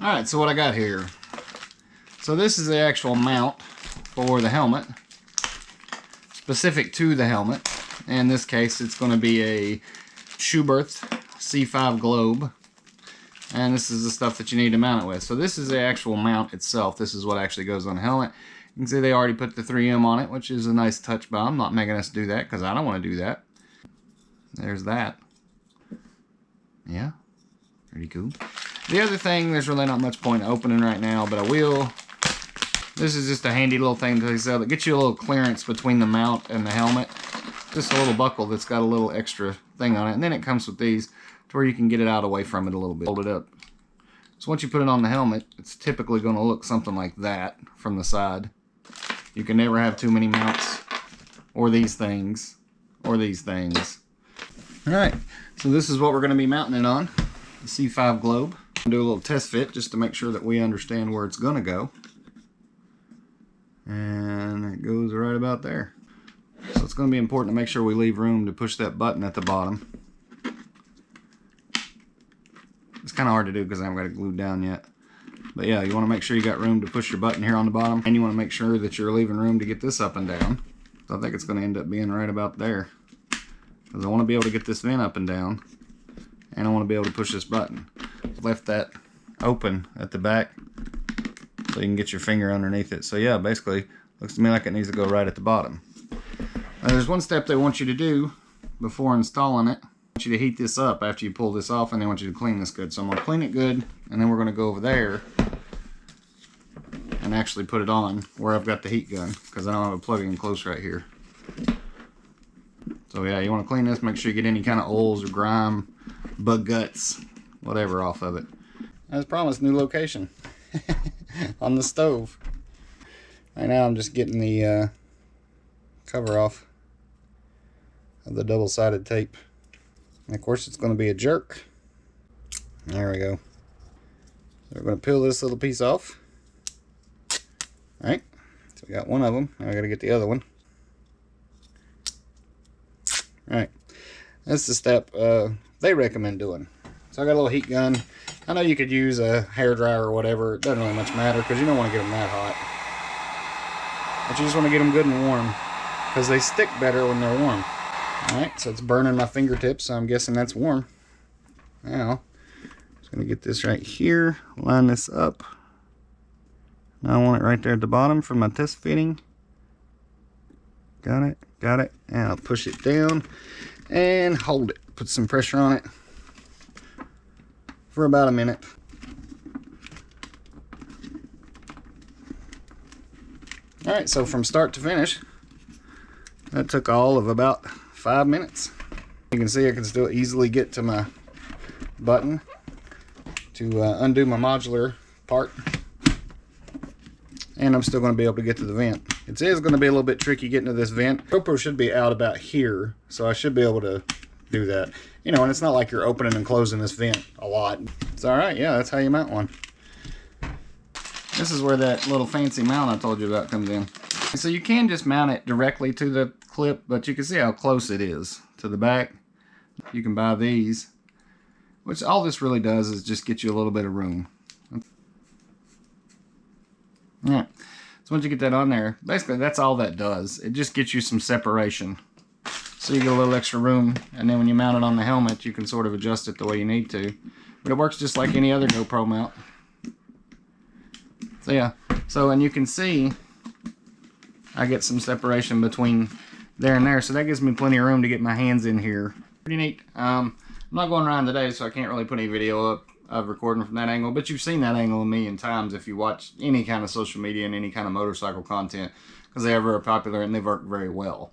Alright, so what I got here. So this is the actual mount for the helmet, specific to the helmet. In this case, it's going to be a Schuberth C5 Globe. And this is the stuff that you need to mount it with. So this is the actual mount itself. This is what actually goes on the helmet. You can see they already put the 3M on it, which is a nice touch, but I'm not making us do that because I don't want to do that. There's that. Yeah, pretty cool. The other thing, there's really not much point opening right now, but I will. This is just a handy little thing to sell that gets you a little clearance between the mount and the helmet. Just a little buckle that's got a little extra thing on it. And then it comes with these to where you can get it out away from it a little bit. Hold it up. So once you put it on the helmet, it's typically going to look something like that from the side. You can never have too many mounts, or these things, or these things. Alright, so this is what we're going to be mounting it on, the C5 Globe. Do a little test fit just to make sure that we understand where it's going to go. And it goes right about there. So it's going to be important to make sure we leave room to push that button at the bottom. It's kind of hard to do because I haven't got it glued down yet. But yeah, you want to make sure you got room to push your button here on the bottom. And you want to make sure that you're leaving room to get this up and down. So I think it's going to end up being right about there. Because I want to be able to get this vent up and down. And I want to be able to push this button. Left that open at the back so you can get your finger underneath it. So yeah, basically, looks to me like it needs to go right at the bottom. Now there's one step they want you to do before installing it. I want you to heat this up after you pull this off, and they want you to clean this good. So I'm going to clean it good, and then we're going to go over there and actually put it on where I've got the heat gun, because I don't have a plug-in close right here. So yeah, you want to clean this, make sure you get any kind of oils or grime, bug guts, whatever off of it. As promised, new location on the stove. Right now I'm just getting the cover off of the double-sided tape. And of course it's going to be a jerk. There we go. So we're going to peel this little piece off. Alright, so we got one of them. Now we got to get the other one. Alright, that's the step they recommend doing. So I got a little heat gun. I know you could use a hairdryer or whatever. It doesn't really much matter because you don't want to get them that hot. But you just want to get them good and warm because they stick better when they're warm. Alright, so it's burning my fingertips, so I'm guessing that's warm. Now, I'm just going to get this right here, line this up. Now I want it right there at the bottom for my test fitting. Got it, and I'll push it down and hold it. Put some pressure on it for about a minute. Alright, so from start to finish, that took all of about 5 minutes. You can see I can still easily get to my button to undo my modular part. And I'm still going to be able to get to the vent. It is going to be a little bit tricky getting to this vent. GoPro should be out about here, so I should be able to do that. You know, and it's not like you're opening and closing this vent a lot. It's alright, yeah, that's how you mount one. This is where that little fancy mount I told you about comes in. So you can just mount it directly to the clip, but you can see how close it is to the back. You can buy these, which all this really does is just get you a little bit of room. Alright, so once you get that on there, basically that's all that does. It just gets you some separation. So you get a little extra room, and then when you mount it on the helmet, you can sort of adjust it the way you need to. But it works just like any other GoPro mount. So yeah, and you can see I get some separation between there and there, so that gives me plenty of room to get my hands in here. Pretty neat. I'm not going around today, so I can't really put any video up of recording from that angle, but you've seen that angle a million times if you watch any kind of social media and any kind of motorcycle content, because they are very popular and they work very well.